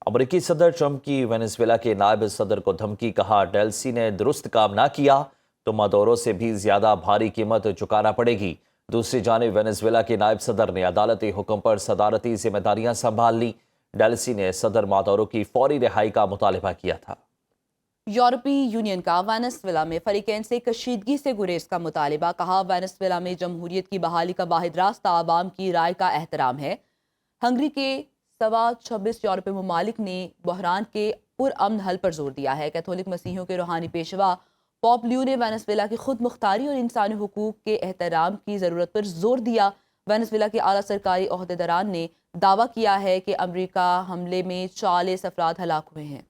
امریکی صدر ٹرمپ کی وینزویلا کے نائب صدر کو دھمکی، کہا ڈیلسی نے درست کام نہ کیا تو مادورو سے بھی زیادہ بھاری قیمت چکانا پڑے گی۔ دوسری جانب وینزویلا کے نائب صدر نے عدالتی حکم پر صدارتی ذمہ داریاں سنبھال لی۔ ڈیلسی نے صدر مادورو کی فوری رہائی کا مطالبہ کیا تھا۔ یورپی یونین کا وینزویلا میں فریقین سے کشیدگی سے گریز کا مطالبہ، کہا وینزویلا میں جمہوریت کی بحالی کا واحد راستہ عوام کی رائے کا احترام ہے۔ ہنگری کے سوا 26 یورپی ممالک نے بحران کے پرامن حل پر زور دیا ہے۔ کیتھولک مسیحیوں کے روحانی پیشوا پوپ لیو نے وینزویلا کی خود مختاری اور انسانی حقوق کے احترام کی ضرورت پر زور دیا۔ وینزویلا کے اعلیٰ سرکاری عہدیداران نے دعویٰ کیا ہے کہ امریکہ حملے میں 40 افراد ہلاک ہوئے ہیں۔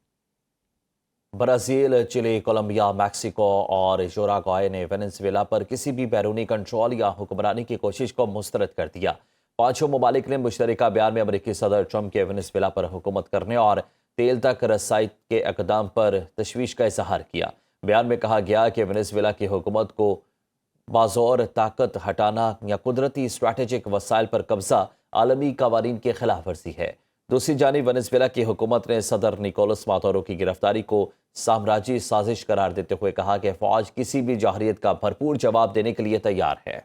برازیل، چلی، کولمبیا، میکسیکو اور یوراگوئے نے وینزویلا پر کسی بھی بیرونی کنٹرول یا حکمرانی کی کوشش کو مسترد کر دیا۔ پانچوں ممالک نے مشترکہ بیان میں امریکی صدر ٹرمپ کے وینزویلا پر حکومت کرنے اور تیل تک رسائی کے اقدام پر تشویش کا اظہار کیا۔ بیان میں کہا گیا کہ وینزویلا کی حکومت کو بازور طاقت ہٹانا یا قدرتی اسٹریٹجک وسائل پر قبضہ عالمی قوانین کی خلاف ورزی ہے۔ دوسری جانب وینزویلا کی حکومت نے صدر نکولس مادورو کی گرفتاری کو سامراجی سازش قرار دیتے ہوئے کہا کہ فوج کسی بھی جارحیت کا بھرپور جواب دینے کے لیے تیار ہے۔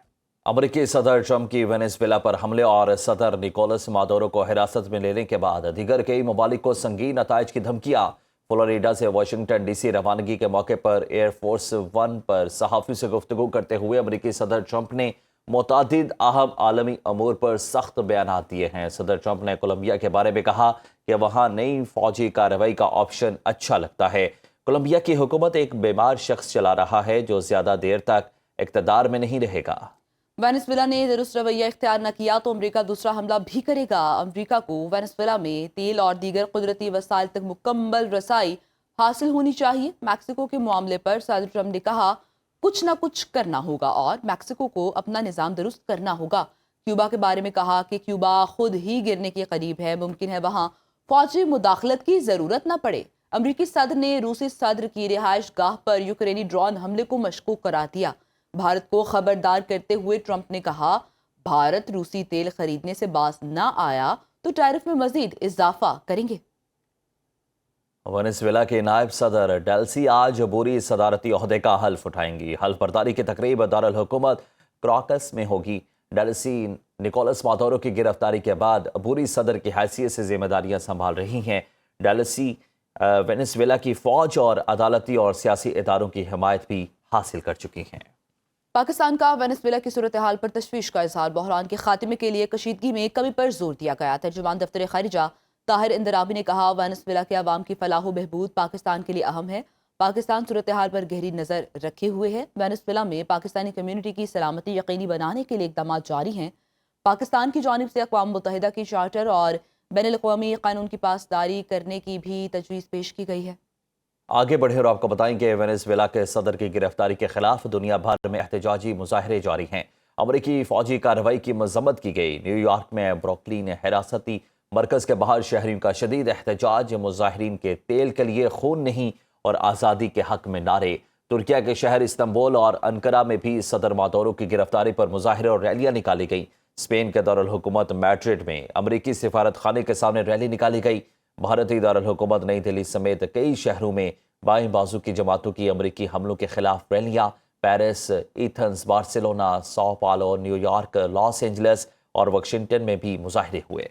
امریکی صدر ٹرمپ کی وینزویلا پر حملے اور صدر نکولس مادورو کو حراست میں لینے کے بعد دیگر کئی ممالک کو سنگین نتائج کی دھمکیاں۔ فلوریڈا سے واشنگٹن ڈی سی روانگی کے موقع پر ایئر فورس ون پر صحافیوں سے گفتگو کرتے ہوئے امریکی صدر ٹرمپ نے متعدد اہم عالمی امور پر سخت بیانات دیے ہیں۔ صدر ٹرمپ نے کولمبیا کے بارے میں کہا کہ وہاں نئی فوجی کارروائی کا آپشن اچھا لگتا ہے۔ کولمبیا کی حکومت ایک بیمار شخص چلا رہا ہے جو زیادہ دیر تک اقتدار میں نہیں رہے گا۔ وینزویلا نے درست رویہ اختیار نہ کیا تو امریکہ دوسرا حملہ بھی کرے گا۔ امریکہ کو وینزویلا میں تیل اور دیگر قدرتی وسائل تک مکمل رسائی حاصل ہونی چاہیے۔ میکسیکو کے معاملے پر صدر ٹرمپ نے کہا کچھ نہ کچھ کرنا ہوگا اور میکسیکو کو اپنا نظام درست کرنا ہوگا۔ کیوبا کے بارے میں کہا کہ کیوبا خود ہی گرنے کے قریب ہے، ممکن ہے وہاں فوجی مداخلت کی ضرورت نہ پڑے۔ امریکی صدر نے روسی صدر کی رہائش گاہ پر یوکرینی ڈرون حملے کو مشکوک قرار دیا۔ بھارت کو خبردار کرتے ہوئے ٹرمپ نے کہا بھارت روسی تیل خریدنے سے باز نہ آیا تو ٹیرف میں مزید اضافہ کریں گے۔ وینزویلا کے نائب صدر ڈیلسی آج عبوری صدارتی عہدے کا حلف اٹھائیں گی۔ حلف برداری کی تقریب دارالحکومت کراکس میں ہوگی۔ ڈیلسی نکولس مادورو کی گرفتاری کے بعد عبوری صدر کی حیثیت سے ذمہ داریاں سنبھال رہی ہیں۔ ڈیلسی وینزویلا کی فوج اور عدالتی اور سیاسی اداروں کی حمایت بھی حاصل کر چکی ہیں۔ پاکستان کا وینزویلا کی صورتحال پر تشویش کا اظہار، بحران کے خاتمے کے لیے کشیدگی میں کمی پر زور دیا گیا۔ ترجمان دفتر خارجہ طاہر اندرابی نے کہا وینزویلا کے عوام کی فلاح و بہبود پاکستان کے لیے اہم ہے۔ پاکستان صورتحال پر گہری نظر رکھے ہوئے ہے۔ وینزویلا میں پاکستانی کمیونٹی کی سلامتی یقینی بنانے کے لیے اقدامات جاری ہیں۔ پاکستان کی جانب سے اقوام متحدہ کی چارٹر اور بین الاقوامی قانون کی پاسداری کرنے کی بھی تجویز پیش کی گئی ہے۔ آگے بڑھے اور آپ کو بتائیں کہ وینزویلا کے صدر کی گرفتاری کے خلاف دنیا بھر میں احتجاجی مظاہرے جاری ہیں۔ امریکی فوجی کارروائی کی مذمت کی گئی۔ نیو یارک میں بروکلین حراستی مرکز کے باہر شہریوں کا شدید احتجاج، مظاہرین کے تیل کے لیے خون نہیں اور آزادی کے حق میں نعرے۔ ترکیہ کے شہر استنبول اور انقرہ میں بھی صدر مادورو کی گرفتاری پر مظاہرے اور ریلیاں نکالی گئیں۔ اسپین کے دارالحکومت میڈرڈ میں امریکی سفارت خانے کے سامنے ریلی نکالی گئی۔ بھارتی دارالحکومت نئی دہلی سمیت کئی شہروں میں بائیں بازو کی جماعتوں کی امریکی حملوں کے خلاف ریلیاں۔ پیرس، ایتھنز، بارسلونا، ساؤ پالو، نیو یارک، لاس اینجلس اور واشنگٹن میں بھی مظاہرے ہوئے۔